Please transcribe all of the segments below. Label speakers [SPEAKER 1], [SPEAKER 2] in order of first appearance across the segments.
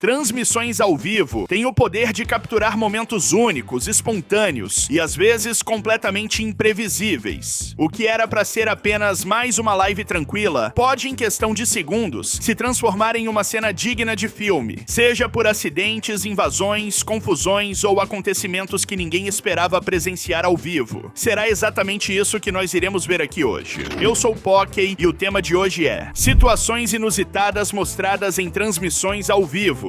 [SPEAKER 1] Transmissões ao vivo têm o poder de capturar momentos únicos, espontâneos e às vezes completamente imprevisíveis. O que era para ser apenas mais uma live tranquila pode, em questão de segundos, se transformar em uma cena digna de filme, seja por acidentes, invasões, confusões ou acontecimentos que ninguém esperava presenciar ao vivo. Será exatamente isso que nós iremos ver aqui hoje. Eu sou o Pockey e o tema de hoje é situações inusitadas mostradas em transmissões ao vivo.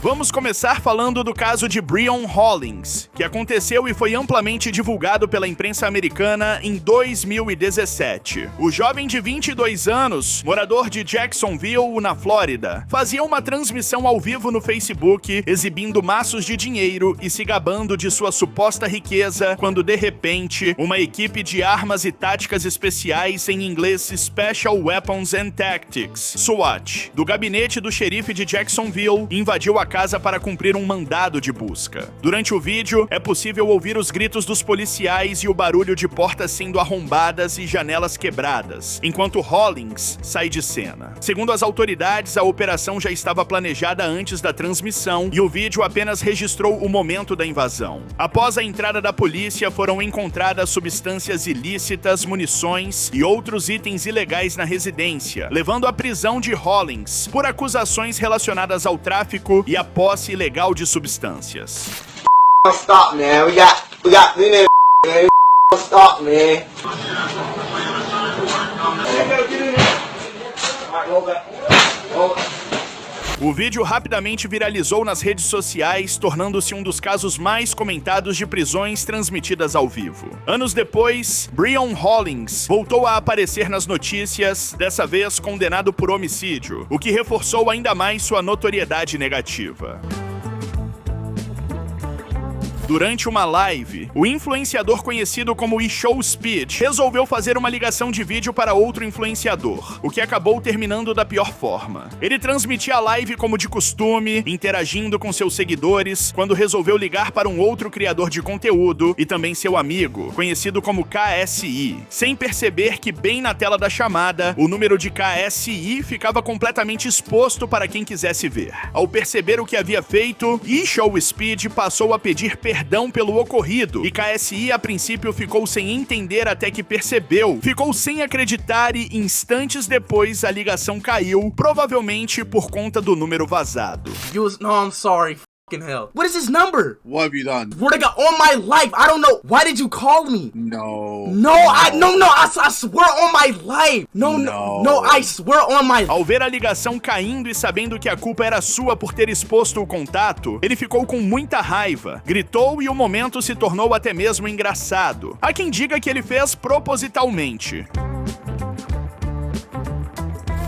[SPEAKER 1] Vamos começar falando do caso de Breon Hollings, que aconteceu e foi amplamente divulgado pela imprensa americana em 2017. O jovem de 22 anos, morador de Jacksonville, na Flórida, fazia uma transmissão ao vivo no Facebook, exibindo maços de dinheiro e se gabando de sua suposta riqueza, quando de repente, uma equipe de armas e táticas especiais, em inglês Special Weapons and Tactics, SWAT, do gabinete do xerife de Jacksonville, invadiu a casa para cumprir um mandado de busca. Durante o vídeo, é possível ouvir os gritos dos policiais e o barulho de portas sendo arrombadas e janelas quebradas, enquanto Hollings sai de cena. Segundo as autoridades, a operação já estava planejada antes da transmissão e o vídeo apenas registrou o momento da invasão. Após a entrada da polícia, foram encontradas substâncias ilícitas, munições e outros itens ilegais na residência, levando à prisão de Hollings por acusações relacionadas ao tráfico e a posse ilegal de substâncias.
[SPEAKER 2] Stop, man. We got man. Stop, man.
[SPEAKER 1] O vídeo rapidamente viralizou nas redes sociais, tornando-se um dos casos mais comentados de prisões transmitidas ao vivo. Anos depois, Breon Hollings voltou a aparecer nas notícias, dessa vez condenado por homicídio, o que reforçou ainda mais sua notoriedade negativa. Durante uma live, o influenciador conhecido como eShowSpeed resolveu fazer uma ligação de vídeo para outro influenciador, o que acabou terminando da pior forma. Ele transmitia a live como de costume, interagindo com seus seguidores, quando resolveu ligar para um outro criador de conteúdo e também seu amigo, conhecido como KSI, sem perceber que bem na tela da chamada, o número de KSI ficava completamente exposto para quem quisesse ver. Ao perceber o que havia feito, eShowSpeed passou a pedir perdão pelo ocorrido, e KSI a princípio ficou sem entender até que percebeu, ficou sem acreditar e instantes depois a ligação caiu, provavelmente por conta do número vazado.
[SPEAKER 3] No, I'm sorry. Fucking hell. What is his number?
[SPEAKER 4] What have you done?
[SPEAKER 3] Swear to God, on my life, I don't know. Why did you call me?
[SPEAKER 4] No.
[SPEAKER 3] I swear on my life. No, I swear on my...
[SPEAKER 1] Ao ver a ligação caindo e sabendo que a culpa era sua por ter exposto o contato, ele ficou com muita raiva, gritou e o momento se tornou até mesmo engraçado. Há quem diga que ele fez propositalmente.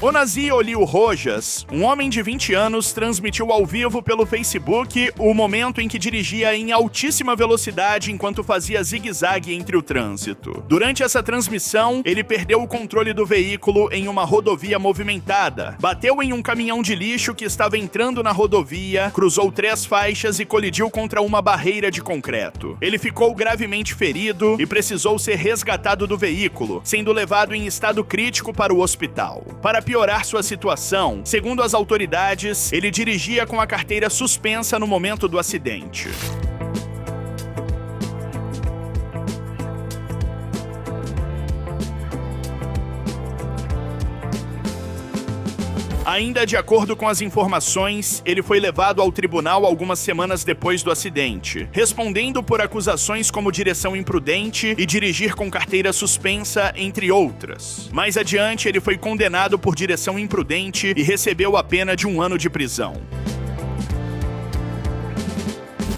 [SPEAKER 1] Onasio Rojas, um homem de 20 anos, transmitiu ao vivo pelo Facebook o momento em que dirigia em altíssima velocidade enquanto fazia zigue-zague entre o trânsito. Durante essa transmissão, ele perdeu o controle do veículo em uma rodovia movimentada, bateu em um caminhão de lixo que estava entrando na rodovia, cruzou 3 faixas e colidiu contra uma barreira de concreto. Ele ficou gravemente ferido e precisou ser resgatado do veículo, sendo levado em estado crítico para o hospital. Para piorar sua situação, segundo as autoridades, ele dirigia com a carteira suspensa no momento do acidente. Ainda de acordo com as informações, ele foi levado ao tribunal algumas semanas depois do acidente, respondendo por acusações como direção imprudente e dirigir com carteira suspensa, entre outras. Mais adiante, ele foi condenado por direção imprudente e recebeu a pena de 1 ano de prisão.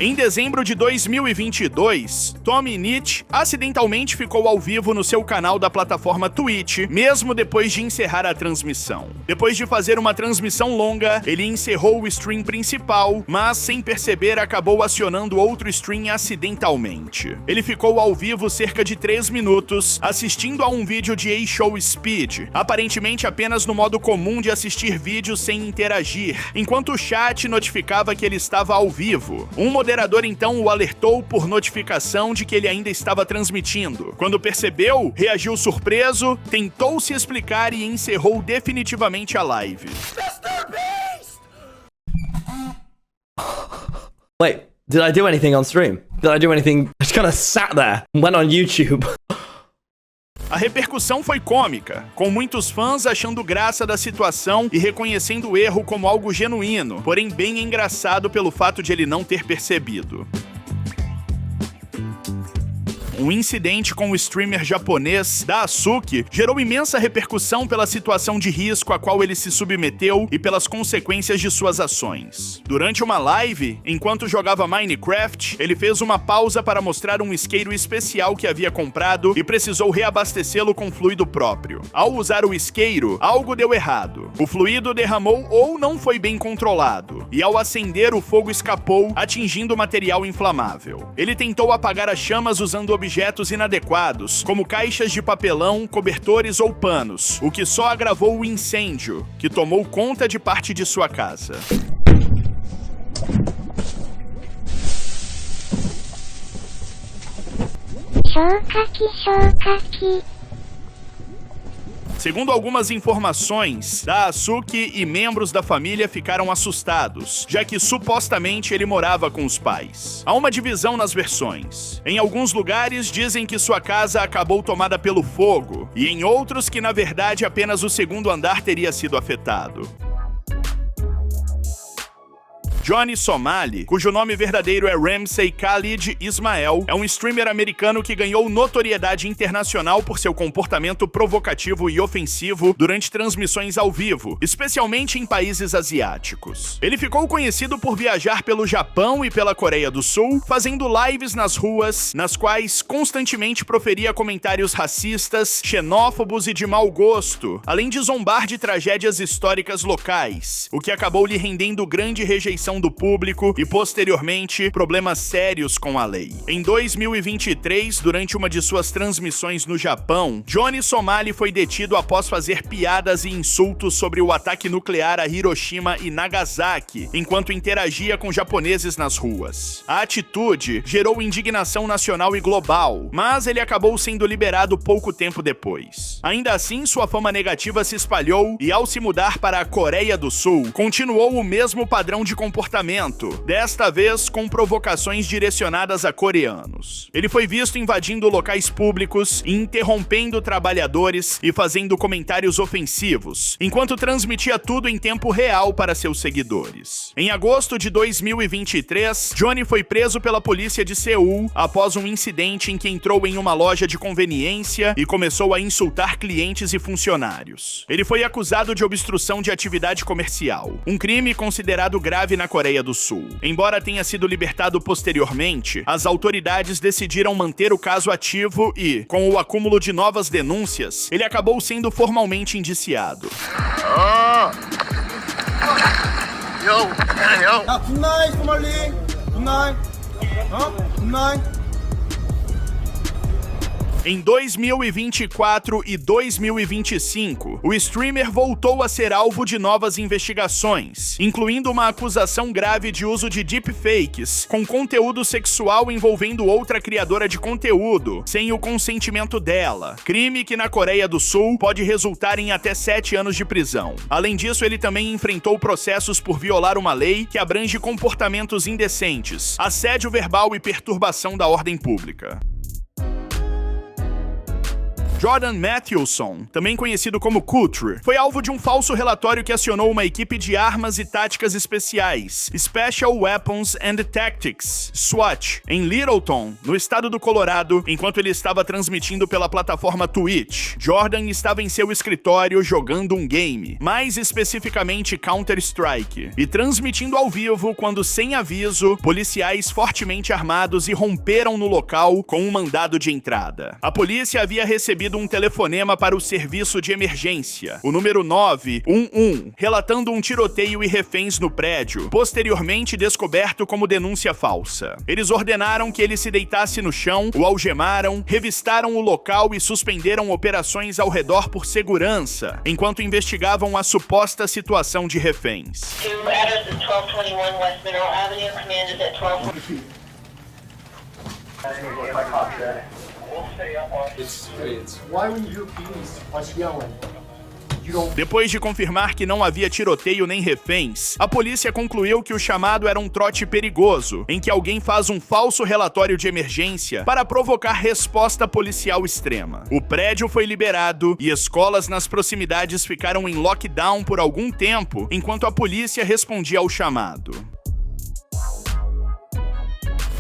[SPEAKER 1] Em dezembro de 2022, Tommy Nietzsche acidentalmente ficou ao vivo no seu canal da plataforma Twitch, mesmo depois de encerrar a transmissão. Depois de fazer uma transmissão longa, ele encerrou o stream principal, mas sem perceber acabou acionando outro stream acidentalmente. Ele ficou ao vivo cerca de 3 minutos, assistindo a um vídeo de eShowSpeed, aparentemente apenas no modo comum de assistir vídeos sem interagir, enquanto o chat notificava que ele estava ao vivo. Um moderador então o alertou por notificação de que ele ainda estava transmitindo. Quando percebeu, reagiu surpreso, tentou se explicar e encerrou definitivamente a live.
[SPEAKER 4] Wait, did I do anything on stream? Did I do anything? I just kind of sat there and went on YouTube.
[SPEAKER 1] A repercussão foi cômica, com muitos fãs achando graça da situação e reconhecendo o erro como algo genuíno, porém bem engraçado pelo fato de ele não ter percebido. Um incidente com o streamer japonês Daisuke gerou imensa repercussão pela situação de risco a qual ele se submeteu e pelas consequências de suas ações. Durante uma live, enquanto jogava Minecraft, ele fez uma pausa para mostrar um isqueiro especial que havia comprado e precisou reabastecê-lo com fluido próprio. Ao usar o isqueiro, algo deu errado. O fluido derramou ou não foi bem controlado, e ao acender o fogo escapou, atingindo o material inflamável. Ele tentou apagar as chamas usando objetos inadequados, como caixas de papelão, cobertores ou panos, o que só agravou o incêndio, que tomou conta de parte de sua casa. Segundo algumas informações, Daisuke e membros da família ficaram assustados, já que supostamente ele morava com os pais. Há uma divisão nas versões. Em alguns lugares dizem que sua casa acabou tomada pelo fogo, e em outros que na verdade apenas o segundo andar teria sido afetado. Johnny Somali, cujo nome verdadeiro é Ramsey Khalid Ismael, é um streamer americano que ganhou notoriedade internacional por seu comportamento provocativo e ofensivo durante transmissões ao vivo, especialmente em países asiáticos. Ele ficou conhecido por viajar pelo Japão e pela Coreia do Sul, fazendo lives nas ruas, nas quais constantemente proferia comentários racistas, xenófobos e de mau gosto, além de zombar de tragédias históricas locais, o que acabou lhe rendendo grande rejeição do público e, posteriormente, problemas sérios com a lei. Em 2023, durante uma de suas transmissões no Japão, Johnny Somali foi detido após fazer piadas e insultos sobre o ataque nuclear a Hiroshima e Nagasaki, enquanto interagia com japoneses nas ruas. A atitude gerou indignação nacional e global, mas ele acabou sendo liberado pouco tempo depois. Ainda assim, sua fama negativa se espalhou e, ao se mudar para a Coreia do Sul, continuou o mesmo padrão de comportamento, desta vez com provocações direcionadas a coreanos. Ele foi visto invadindo locais públicos, interrompendo trabalhadores e fazendo comentários ofensivos, enquanto transmitia tudo em tempo real para seus seguidores. Em agosto de 2023, Johnny foi preso pela polícia de Seul após um incidente em que entrou em uma loja de conveniência e começou a insultar clientes e funcionários. Ele foi acusado de obstrução de atividade comercial, um crime considerado grave na Coreia do Sul. Embora tenha sido libertado posteriormente, as autoridades decidiram manter o caso ativo e, com o acúmulo de novas denúncias, ele acabou sendo formalmente indiciado. Em 2024 e 2025, o streamer voltou a ser alvo de novas investigações, incluindo uma acusação grave de uso de deepfakes, com conteúdo sexual envolvendo outra criadora de conteúdo, sem o consentimento dela, crime que na Coreia do Sul pode resultar em até 7 anos de prisão. Além disso, ele também enfrentou processos por violar uma lei que abrange comportamentos indecentes, assédio verbal e perturbação da ordem pública. Jordan Mathewson, também conhecido como Cutre, foi alvo de um falso relatório que acionou uma equipe de armas e táticas especiais, Special Weapons and Tactics, SWAT, em Littleton, no estado do Colorado, enquanto ele estava transmitindo pela plataforma Twitch. Jordan estava em seu escritório jogando um game, mais especificamente Counter-Strike, e transmitindo ao vivo quando, sem aviso, policiais fortemente armados irromperam no local com um mandado de entrada. A polícia havia recebido recebido um telefonema para o serviço de emergência, o número 911, relatando um tiroteio e reféns no prédio, posteriormente descoberto como denúncia falsa. Eles ordenaram que ele se deitasse no chão, o algemaram, revistaram o local e suspenderam operações ao redor por segurança, enquanto investigavam a suposta situação de reféns. Depois de confirmar que não havia tiroteio nem reféns, a polícia concluiu que o chamado era um trote perigoso, em que alguém faz um falso relatório de emergência para provocar resposta policial extrema. O prédio foi liberado e escolas nas proximidades ficaram em lockdown por algum tempo, enquanto a polícia respondia ao chamado.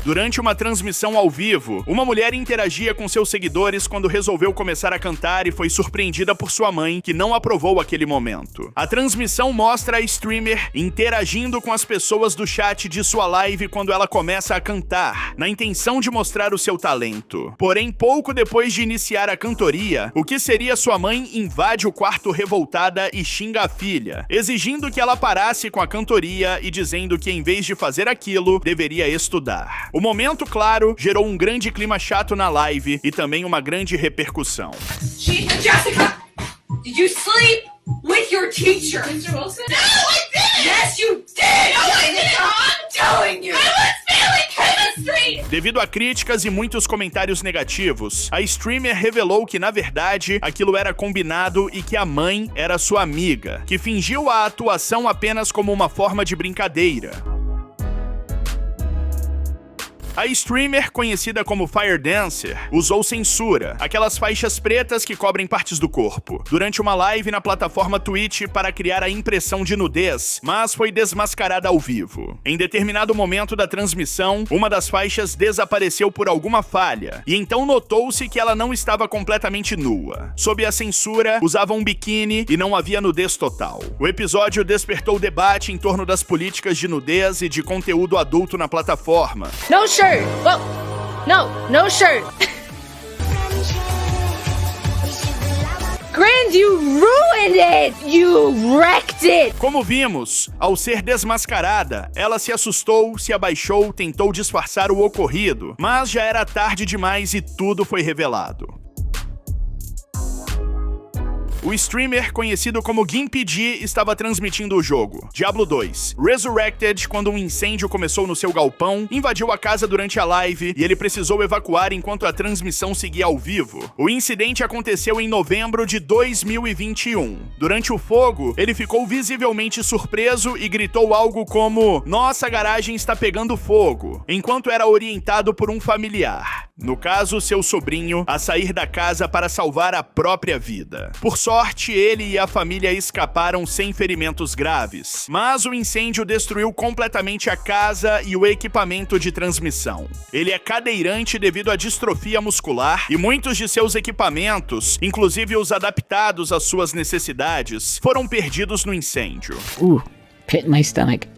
[SPEAKER 1] Durante uma transmissão ao vivo, uma mulher interagia com seus seguidores quando resolveu começar a cantar e foi surpreendida por sua mãe, que não aprovou aquele momento. A transmissão mostra a streamer interagindo com as pessoas do chat de sua live quando ela começa a cantar, na intenção de mostrar o seu talento. Porém, pouco depois de iniciar a cantoria, o que seria sua mãe invade o quarto revoltada e xinga a filha, exigindo que ela parasse com a cantoria e dizendo que em vez de fazer aquilo, deveria estudar. O momento, claro, gerou um grande clima chato na live e também uma grande repercussão.
[SPEAKER 5] Jessica, did you sleep with your teacher? Mr. Wilson? No, I didn't! Yes, you did! No, I didn't! I'm telling you! I was failing chemistry!
[SPEAKER 1] Devido a críticas e muitos comentários negativos, a streamer revelou que, na verdade, aquilo era combinado e que a mãe era sua amiga, que fingiu a atuação apenas como uma forma de brincadeira. A streamer, conhecida como Fire Dancer, usou censura, aquelas faixas pretas que cobrem partes do corpo, durante uma live na plataforma Twitch para criar a impressão de nudez, mas foi desmascarada ao vivo. Em determinado momento da transmissão, uma das faixas desapareceu por alguma falha, e então notou-se que ela não estava completamente nua. Sob a censura, usava um biquíni e não havia nudez total. O episódio despertou debate em torno das políticas de nudez e de conteúdo adulto na plataforma.
[SPEAKER 6] No shirt. Well, no shirt. Grand, you ruined it! You wrecked it!
[SPEAKER 1] Como vimos, ao ser desmascarada, ela se assustou, se abaixou, tentou disfarçar o ocorrido, mas já era tarde demais e tudo foi revelado. O streamer, conhecido como GimPG, estava transmitindo o jogo Diablo 2 Resurrected quando um incêndio começou no seu galpão, invadiu a casa durante a live e ele precisou evacuar enquanto a transmissão seguia ao vivo. O incidente aconteceu em novembro de 2021. Durante o fogo, ele ficou visivelmente surpreso e gritou algo como "Nossa garagem está pegando fogo", enquanto era orientado por um familiar, no caso seu sobrinho, a sair da casa para salvar a própria vida. Por sorte, ele e a família escaparam sem ferimentos graves, mas o incêndio destruiu completamente a casa e o equipamento de transmissão. Ele é cadeirante devido à distrofia muscular e muitos de seus equipamentos, inclusive os adaptados às suas necessidades, foram perdidos no incêndio.
[SPEAKER 7] Pit in my stomach.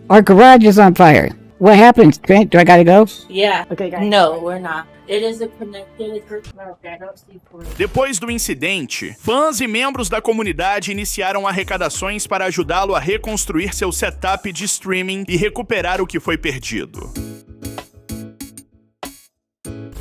[SPEAKER 7] Our garage is on fire. What happens? Do I gotta go?
[SPEAKER 8] Yeah.
[SPEAKER 7] Okay, guys.
[SPEAKER 8] No, we're not. It is a connected group. Okay, I don't see for it.
[SPEAKER 1] Depois do incidente, fãs e membros da comunidade iniciaram arrecadações para ajudá-lo a reconstruir seu setup de streaming e recuperar o que foi perdido.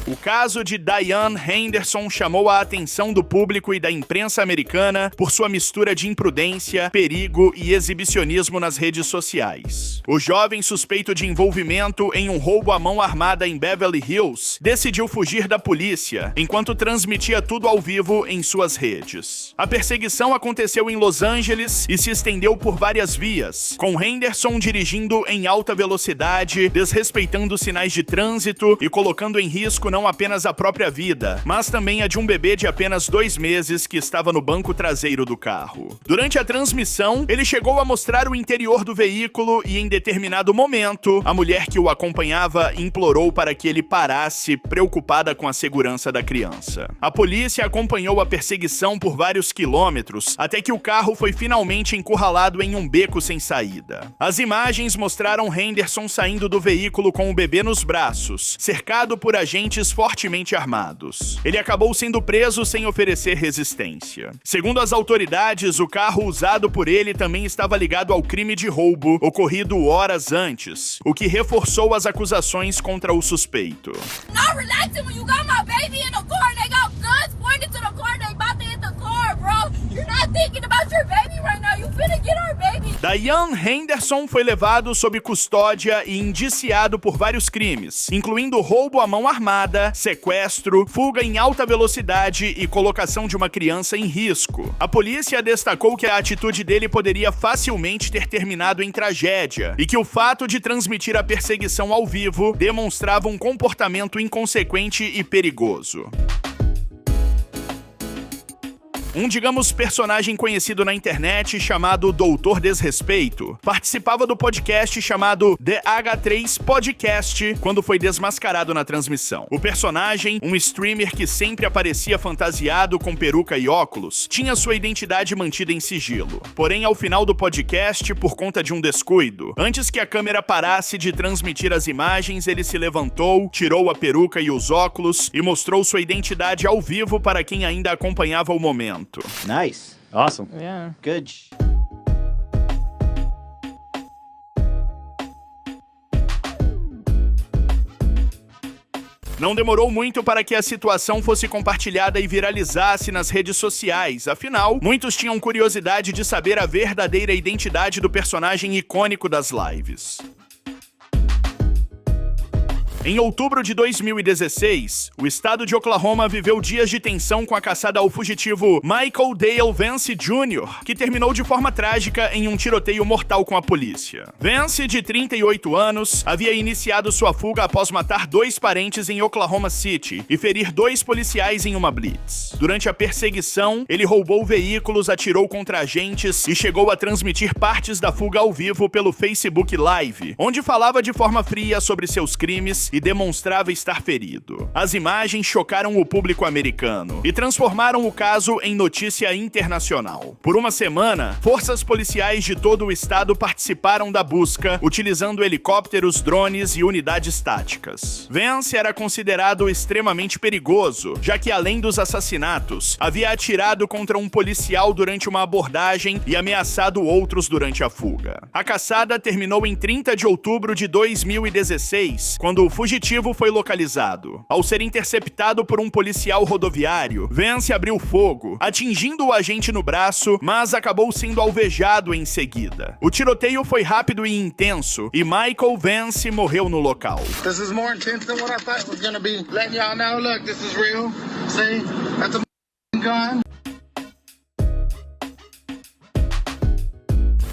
[SPEAKER 1] O caso de Diane Henderson chamou a atenção do público e da imprensa americana por sua mistura de imprudência, perigo e exibicionismo nas redes sociais. O jovem suspeito de envolvimento em um roubo à mão armada em Beverly Hills decidiu fugir da polícia enquanto transmitia tudo ao vivo em suas redes. A perseguição aconteceu em Los Angeles e se estendeu por várias vias, com Henderson dirigindo em alta velocidade, desrespeitando sinais de trânsito e colocando em risco não apenas a própria vida, mas também a de um bebê de apenas 2 meses que estava no banco traseiro do carro. Durante a transmissão, ele chegou a mostrar o interior do veículo e, em determinado momento, a mulher que o acompanhava implorou para que ele parasse, preocupada com a segurança da criança. A polícia acompanhou a perseguição por vários quilômetros, até que o carro foi finalmente encurralado em um beco sem saída. As imagens mostraram Henderson saindo do veículo com o bebê nos braços, cercado por agentes fortemente armados. Ele acabou sendo preso sem oferecer resistência. Segundo as autoridades, o carro usado por ele também estava ligado ao crime de roubo ocorrido horas antes, o que reforçou as acusações contra o suspeito.
[SPEAKER 5] Not relaxing when you got my baby in the car and they got guns pointed to the car and they about to hit the car, bro. You're not thinking about your baby right now. You finna get our baby.
[SPEAKER 1] Diane Henderson foi levado sob custódia e indiciado por vários crimes, incluindo roubo à mão armada, sequestro, fuga em alta velocidade e colocação de uma criança em risco. A polícia destacou que a atitude dele poderia facilmente ter terminado em tragédia e que o fato de transmitir a perseguição ao vivo demonstrava um comportamento inconsequente e perigoso. Um, digamos, personagem conhecido na internet chamado Doutor Desrespeito participava do podcast chamado The H3 Podcast quando foi desmascarado na transmissão. O personagem, um streamer que sempre aparecia fantasiado com peruca e óculos, tinha sua identidade mantida em sigilo. Porém, ao final do podcast, por conta de um descuido, antes que a câmera parasse de transmitir as imagens, ele se levantou, tirou a peruca e os óculos e mostrou sua identidade ao vivo para quem ainda acompanhava o momento.
[SPEAKER 9] Nice.
[SPEAKER 10] Awesome.
[SPEAKER 9] Yeah. Good.
[SPEAKER 1] Não demorou muito para que a situação fosse compartilhada e viralizasse nas redes sociais, afinal, muitos tinham curiosidade de saber a verdadeira identidade do personagem icônico das lives. Em outubro de 2016, o estado de Oklahoma viveu dias de tensão com a caçada ao fugitivo Michael Dale Vance Jr., que terminou de forma trágica em um tiroteio mortal com a polícia. Vance, de 38 anos, havia iniciado sua fuga após matar 2 parentes em Oklahoma City e ferir 2 policiais em uma blitz. Durante a perseguição, ele roubou veículos, atirou contra agentes e chegou a transmitir partes da fuga ao vivo pelo Facebook Live, onde falava de forma fria sobre seus crimes e demonstrava estar ferido. As imagens chocaram o público americano e transformaram o caso em notícia internacional. Por uma semana, forças policiais de todo o estado participaram da busca, utilizando helicópteros, drones e unidades táticas. Vance era considerado extremamente perigoso, já que além dos assassinatos, havia atirado contra um policial durante uma abordagem e ameaçado outros durante a fuga. A caçada terminou em 30 de outubro de 2016, quando o fugitivo foi localizado. Ao ser interceptado por um policial rodoviário, Vance abriu fogo, atingindo o agente no braço, mas acabou sendo alvejado em seguida. O tiroteio foi rápido e intenso, e Michael Vance morreu no local.
[SPEAKER 11] This is more intense than what I thought it was gonna be. Letting y'all know, look, this is real. See, that's a gun.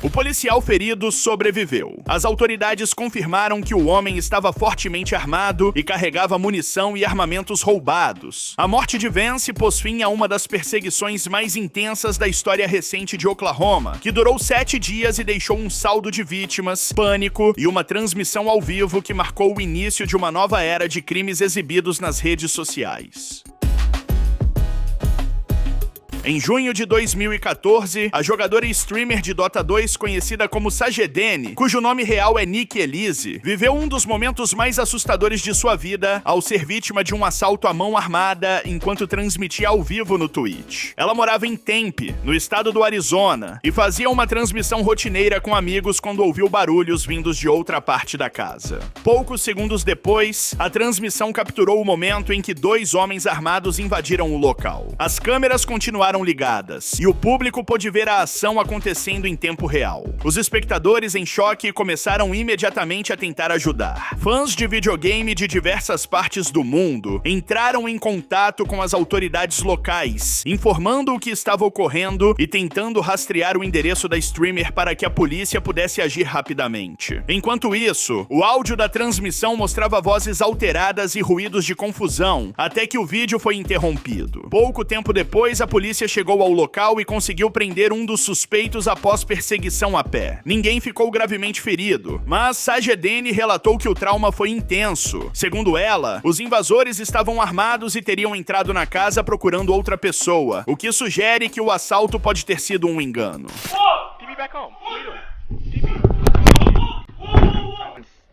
[SPEAKER 1] O policial ferido sobreviveu. As autoridades confirmaram que o homem estava fortemente armado e carregava munição e armamentos roubados. A morte de Vance pôs fim a uma das perseguições mais intensas da história recente de Oklahoma, que durou 7 dias e deixou um saldo de vítimas, pânico e uma transmissão ao vivo que marcou o início de uma nova era de crimes exibidos nas redes sociais. Em junho de 2014, a jogadora e streamer de Dota 2 conhecida como Sajidene, cujo nome real é Nick Elise, viveu um dos momentos mais assustadores de sua vida ao ser vítima de um assalto à mão armada enquanto transmitia ao vivo no Twitch. Ela morava em Tempe, no estado do Arizona, e fazia uma transmissão rotineira com amigos quando ouviu barulhos vindos de outra parte da casa. Poucos segundos depois, a transmissão capturou o momento em que 2 homens armados invadiram o local. As câmeras continuaram ligadas, e o público pôde ver a ação acontecendo em tempo real. Os espectadores, em choque, começaram imediatamente a tentar ajudar. Fãs de videogame de diversas partes do mundo entraram em contato com as autoridades locais, informando o que estava ocorrendo e tentando rastrear o endereço da streamer para que a polícia pudesse agir rapidamente. Enquanto isso, o áudio da transmissão mostrava vozes alteradas e ruídos de confusão, até que o vídeo foi interrompido. Pouco tempo depois, a polícia chegou ao local e conseguiu prender um dos suspeitos após perseguição a pé. Ninguém ficou gravemente ferido, mas Sajidene relatou que o trauma foi intenso. Segundo ela, os invasores estavam armados e teriam entrado na casa procurando outra pessoa, o que sugere que o assalto pode ter sido um engano.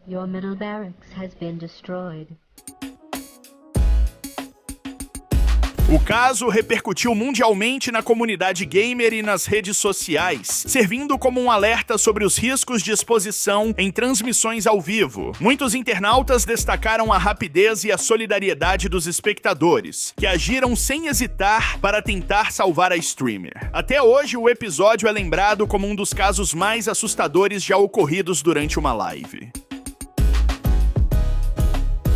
[SPEAKER 12] Your middle barracks has been destroyed.
[SPEAKER 1] O caso repercutiu mundialmente na comunidade gamer e nas redes sociais, servindo como um alerta sobre os riscos de exposição em transmissões ao vivo. Muitos internautas destacaram a rapidez e a solidariedade dos espectadores, que agiram sem hesitar para tentar salvar a streamer. Até hoje, o episódio é lembrado como um dos casos mais assustadores já ocorridos durante uma live.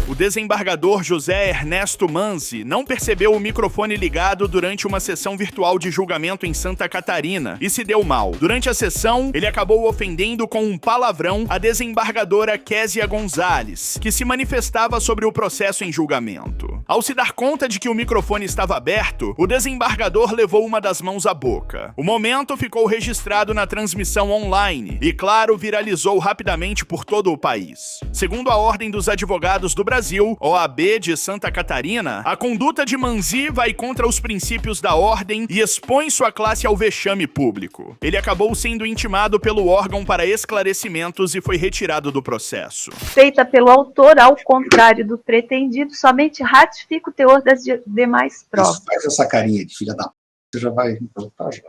[SPEAKER 1] O desembargador José Ernesto Manzi não percebeu o microfone ligado durante uma sessão virtual de julgamento em Santa Catarina e se deu mal. Durante a sessão, ele acabou ofendendo com um palavrão a desembargadora Késia Gonzalez, que se manifestava sobre o processo em julgamento. Ao se dar conta de que o microfone estava aberto, o desembargador levou uma das mãos à boca. O momento ficou registrado na transmissão online e, claro, viralizou rapidamente por todo o país. Segundo a Ordem dos Advogados do Brasil, OAB de Santa Catarina, a conduta de Manzi vai contra os princípios da ordem e expõe sua classe ao vexame público. Ele acabou sendo intimado pelo órgão para esclarecimentos e foi retirado do processo.
[SPEAKER 9] Feita pelo autor, ao contrário do pretendido, somente ratifica o teor das demais provas.
[SPEAKER 11] Isso, faz essa carinha de filha da p, você já vai voltar já.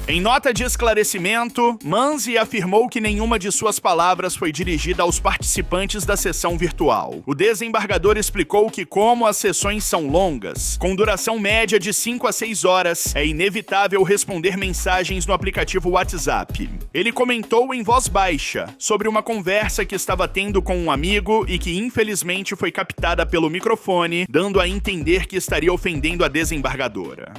[SPEAKER 1] Em nota de esclarecimento, Manzi afirmou que nenhuma de suas palavras foi dirigida aos participantes da sessão virtual. O desembargador explicou que, como as sessões são longas, com duração média de 5 a 6 horas, é inevitável responder mensagens no aplicativo WhatsApp. Ele comentou em voz baixa sobre uma conversa que estava tendo com um amigo e que infelizmente foi captada pelo microfone, dando a entender que estaria ofendendo a desembargadora.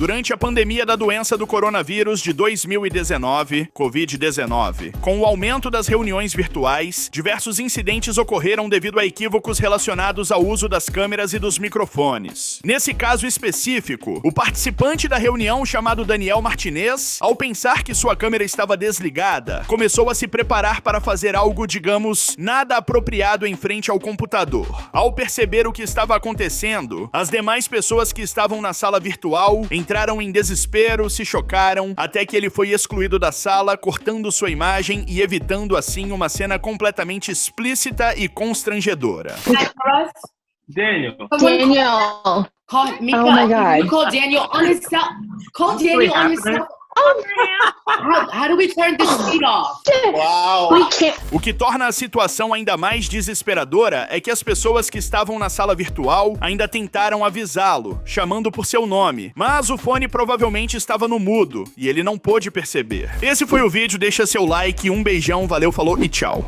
[SPEAKER 1] Durante a pandemia da doença do coronavírus de 2019, Covid-19, com o aumento das reuniões virtuais, diversos incidentes ocorreram devido a equívocos relacionados ao uso das câmeras e dos microfones. Nesse caso específico, o participante da reunião, chamado Daniel Martinez, ao pensar que sua câmera estava desligada, começou a se preparar para fazer algo, digamos, nada apropriado em frente ao computador. Ao perceber o que estava acontecendo, as demais pessoas que estavam na sala virtual entraram em desespero, se chocaram, até que ele foi excluído da sala, cortando sua imagem e evitando assim uma cena completamente explícita e constrangedora.
[SPEAKER 8] Daniel.
[SPEAKER 5] Call Mika.
[SPEAKER 6] Oh my God.
[SPEAKER 5] You call Daniel on his cell. Call Daniel on his cell. How do we turn this feed off?
[SPEAKER 11] Uau!
[SPEAKER 6] We can't.
[SPEAKER 1] O que torna a situação ainda mais desesperadora é que as pessoas que estavam na sala virtual ainda tentaram avisá-lo, chamando por seu nome, mas o fone provavelmente estava no mudo e ele não pôde perceber. Esse foi o vídeo, deixa seu like, um beijão, valeu, falou e tchau.